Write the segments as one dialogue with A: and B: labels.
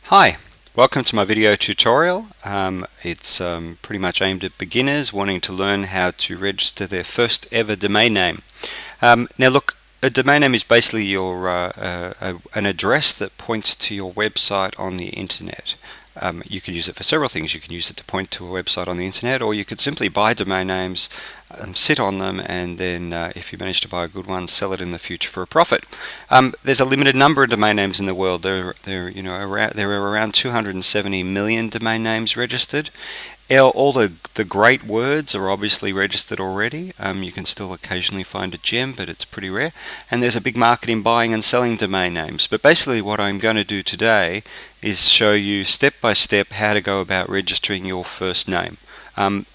A: Hi, welcome to my video tutorial. It's pretty much aimed at beginners wanting to learn how to register their first ever domain name. Now look, a domain name is basically your an address that points to your website on the internet. You can use it for several things. You can use it to point to a website on the internet, or you could simply buy domain names, sit on them, and then if you manage to buy a good one, sell it in the future for a profit. There's a limited number of domain names in the world. There are around 270 million domain names registered. All the great words are obviously registered already. You can still occasionally find a gem, but it's pretty rare. And there's a big market in buying and selling domain names. But basically what I'm going to do today is show you step by step how to go about registering your first name.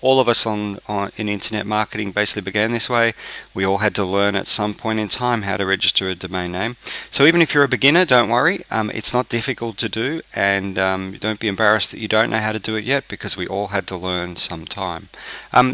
A: All of us in internet marketing basically began this way. We all had to learn at some point in time how to register a domain name. So even if you're a beginner, don't worry. It's not difficult to do, and don't be embarrassed that you don't know how to do it yet, because we all had to learn sometime.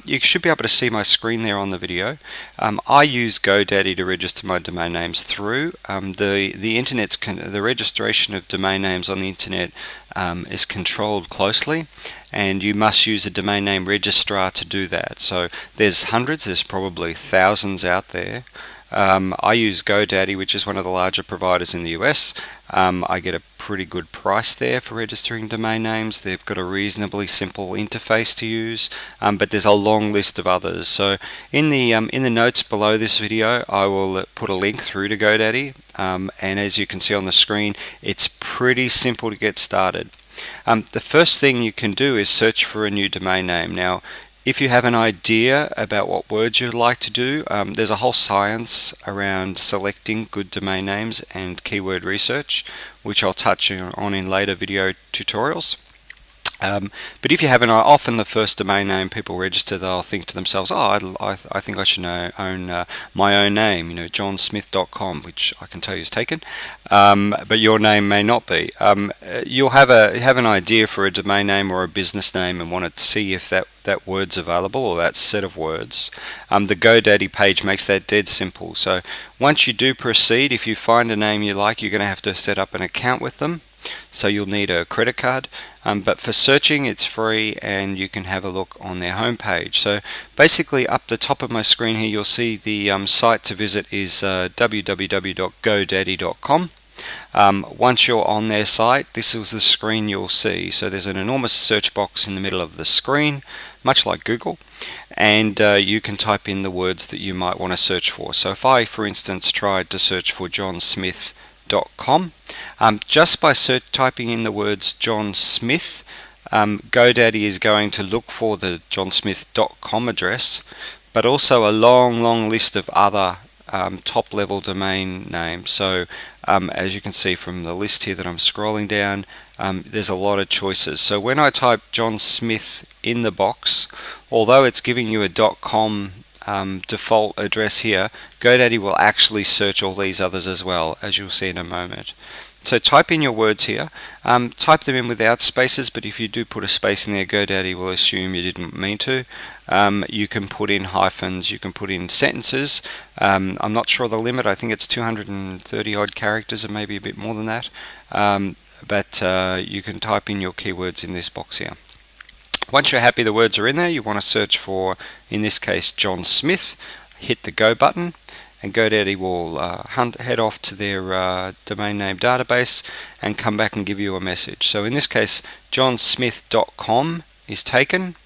A: You should be able to see my screen there on the video. I use GoDaddy to register my domain names through. The registration of domain names on the internet is controlled closely, and you must use a domain name registrar to do that. So there's hundreds, there's probably thousands out there. I use GoDaddy, which is one of the larger providers in the US. I get a pretty good price there for registering domain names. They've got a reasonably simple interface to use, but there's a long list of others. So in the notes below this video, I will put a link through to GoDaddy, and as you can see on the screen, it's pretty simple to get started. The first thing you can do is search for a new domain name. Now, if you have an idea about what words you'd like to do, there's a whole science around selecting good domain names and keyword research, which I'll touch on in later video tutorials. But if you have often the first domain name people register, they'll think to themselves, oh, I think I should own my own name, johnsmith.com, which I can tell you is taken, but your name may not be. You'll have an idea for a domain name or a business name and want to see if that word's available, or that set of words. The GoDaddy page makes that dead simple. So once you do proceed, if you find a name you like, you're going to have to set up an account with them. So you'll need a credit card, but for searching it's free, and you can have a look on their homepage. So basically up the top of my screen here, you'll see the site to visit is www.godaddy.com. Once you're on their site, this is the screen you'll see. So there's an enormous search box in the middle of the screen, much like Google, and you can type in the words that you might want to search for. So if I, for instance, tried to search for johnsmith.com, just by typing in the words John Smith, GoDaddy is going to look for the johnsmith.com address, but also a long list of other top level domain names. So as you can see from the list here that I'm scrolling down, there's a lot of choices. So when I type John Smith in the box, although it's giving you a .com default address here, GoDaddy will actually search all these others as well, as you'll see in a moment. So type in your words here. Type them in without spaces, but if you do put a space in there, GoDaddy will assume you didn't mean to. You can put in hyphens, you can put in sentences. I'm not sure the limit, I think it's 230 odd characters, or maybe a bit more than that. But you can type in your keywords in this box here. Once you're happy the words are in there, you want to search for, in this case, John Smith. Hit the go button, and GoDaddy will head off to their domain name database and come back and give you a message. So in this case, johnsmith.com is taken.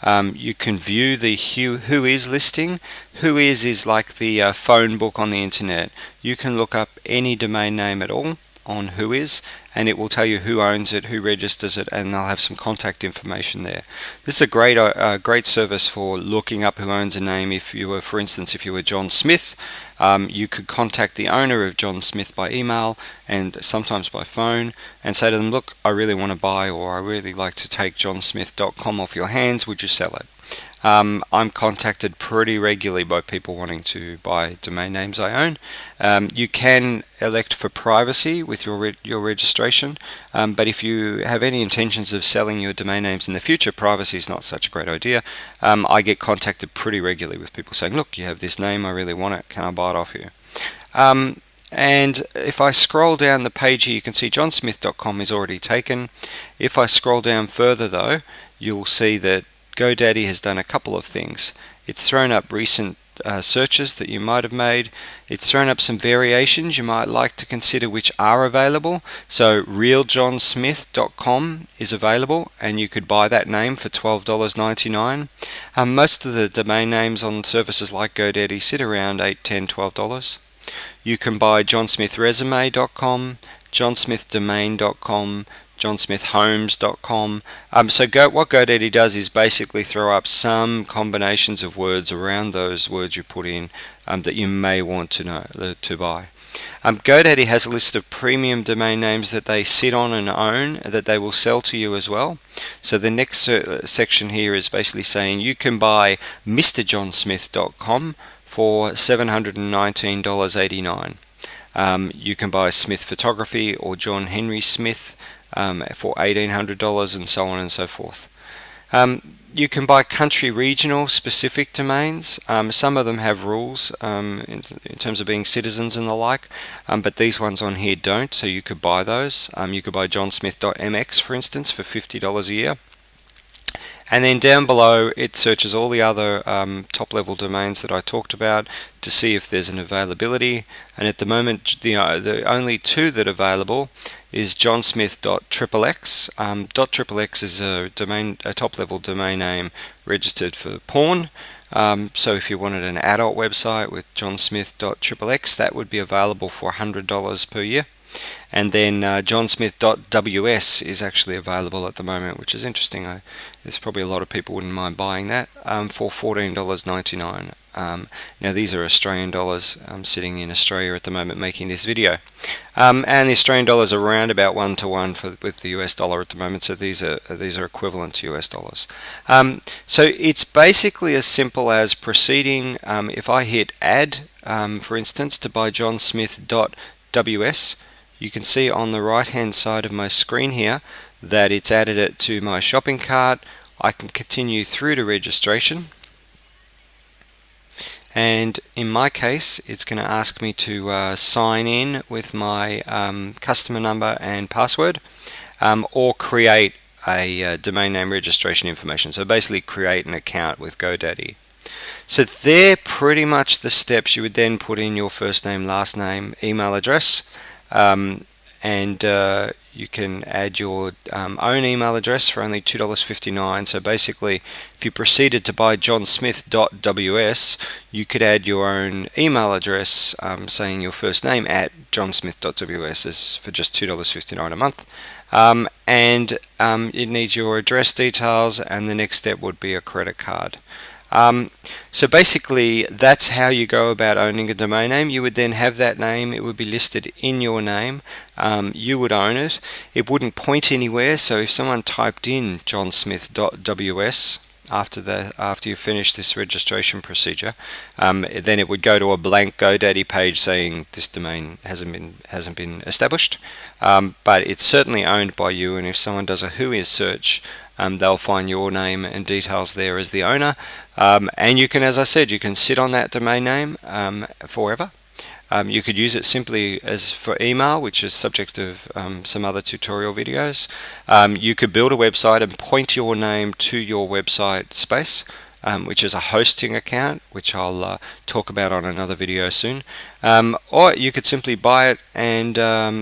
A: You can view the Whois listing. Whois is like the phone book on the internet. You can look up any domain name at all on Whois, and it will tell you who owns it, who registers it, and they'll have some contact information there. This is a great service for looking up who owns a name. If you were, for instance, if you were John Smith, you could contact the owner of John Smith by email and sometimes by phone and say to them, look, I really want to buy, or I really like to take johnsmith.com off your hands, would you sell it? I'm contacted pretty regularly by people wanting to buy domain names I own. You can elect for privacy with your registration, but if you have any intentions of selling your domain names in the future, privacy is not such a great idea. I get contacted pretty regularly with people saying, look, you have this name, I really want it, can I buy it off you? And if I scroll down the page here, you can see johnsmith.com is already taken. If I scroll down further though, you'll see that GoDaddy has done a couple of things. It's thrown up recent searches that you might have made. It's thrown up some variations you might like to consider which are available. So realjohnsmith.com is available, and you could buy that name for $12.99. Most of the domain names on services like GoDaddy sit around $8, $10, $12. You can buy johnsmithresume.com, johnsmithdomain.com, johnsmithhomes.com. What GoDaddy does is basically throw up some combinations of words around those words you put in that you may want to buy. GoDaddy has a list of premium domain names that they sit on and own that they will sell to you as well. So the next section here is basically saying you can buy mrjohnsmith.com for $719.89. You can buy Smith Photography or John Henry Smith for $1,800, and so on and so forth. You can buy country regional specific domains. Some of them have rules in terms of being citizens and the like, but these ones on here don't, so you could buy those. You could buy johnsmith.mx, for instance, for $50 a year. And then down below it searches all the other top level domains that I talked about to see if there's an availability, and at the moment the only two that are available is johnsmith.xxx. .xxx is a top level domain name registered for porn. So if you wanted an adult website with johnsmith.xxx, that would be available for $100 per year. And then johnsmith.ws is actually available at the moment, which is interesting. There's probably a lot of people wouldn't mind buying that for $14.99. Now these are Australian dollars. I'm sitting in Australia at the moment making this video, and the Australian dollars are around about 1-to-1 with the US dollar at the moment. So these are equivalent to US dollars. So it's basically as simple as proceeding. If I hit add, for instance, to buy johnsmith.ws, you can see on the right hand side of my screen here that it's added it to my shopping cart. I can continue through to registration, and in my case it's going to ask me to sign in with my customer number and password, or create a domain name registration information. So basically create an account with GoDaddy. So they're pretty much the steps. You would then put in your first name, last name, email address, and you can add your own email address for only $2.59. So basically, if you proceeded to buy johnsmith.ws, you could add your own email address, saying your first name at johnsmith.ws for just $2.59 a month. And it needs your address details, and the next step would be a credit card. So basically that's how you go about owning a domain name. You would then have that name, it would be listed in your name, you would own it, it wouldn't point anywhere. So if someone typed in johnsmith.ws after you finish this registration procedure, then it would go to a blank GoDaddy page saying this domain hasn't been established, but it's certainly owned by you, and if someone does a Whois search, they'll find your name and details there as the owner, and you can, as I said, you can sit on that domain name forever. You could use it simply as for email, which is subject of some other tutorial videos. You could build a website and point your name to your website space, which is a hosting account, which I'll talk about on another video soon. Or you could simply buy it and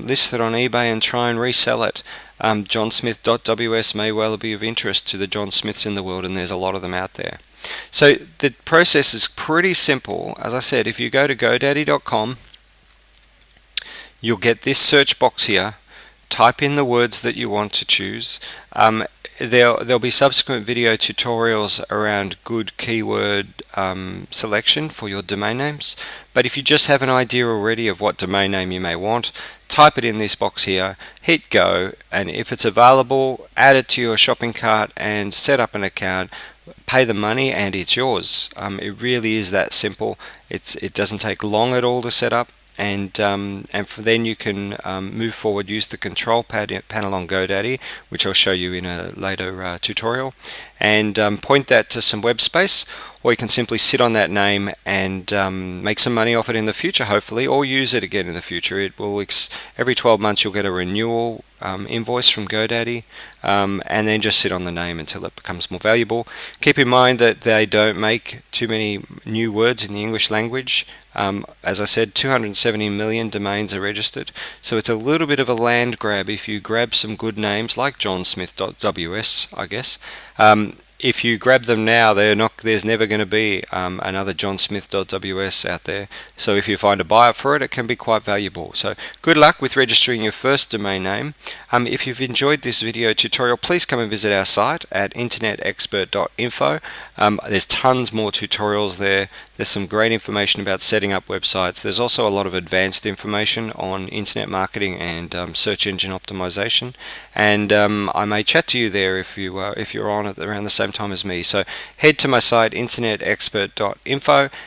A: list it on eBay and try and resell it. johnsmith.ws may well be of interest to the John Smiths in the world, and there's a lot of them out there. So the process is pretty simple. As I said, if you go to godaddy.com, you'll get this search box here. Type in the words that you want to choose. There'll be subsequent video tutorials around good keyword selection for your domain names. But if you just have an idea already of what domain name you may want, type it in this box here, hit go, and if it's available, add it to your shopping cart and set up an account. Pay the money and it's yours. It really is that simple. It doesn't take long at all to set up. and from then you can move forward, use the control panel on GoDaddy, which I'll show you in a later tutorial, and point that to some web space, or you can simply sit on that name and make some money off it in the future, hopefully, or use it again in the future. It will every 12 months you'll get a renewal invoice from GoDaddy, and then just sit on the name until it becomes more valuable. Keep in mind that they don't make too many new words in the English language. As I said, 270 million domains are registered, so it's a little bit of a land grab if you grab some good names like johnsmith.ws, I guess. If you grab them now, there's never going to be another johnsmith.ws out there. So if you find a buyer for it, it can be quite valuable. So good luck with registering your first domain name. If you've enjoyed this video tutorial, please come and visit our site at internetexpert.info. There's tons more tutorials there. There's some great information about setting up websites. There's also a lot of advanced information on internet marketing and search engine optimization. And I may chat to you there if you're on at around the same time as me. So head to my site internetexpert.info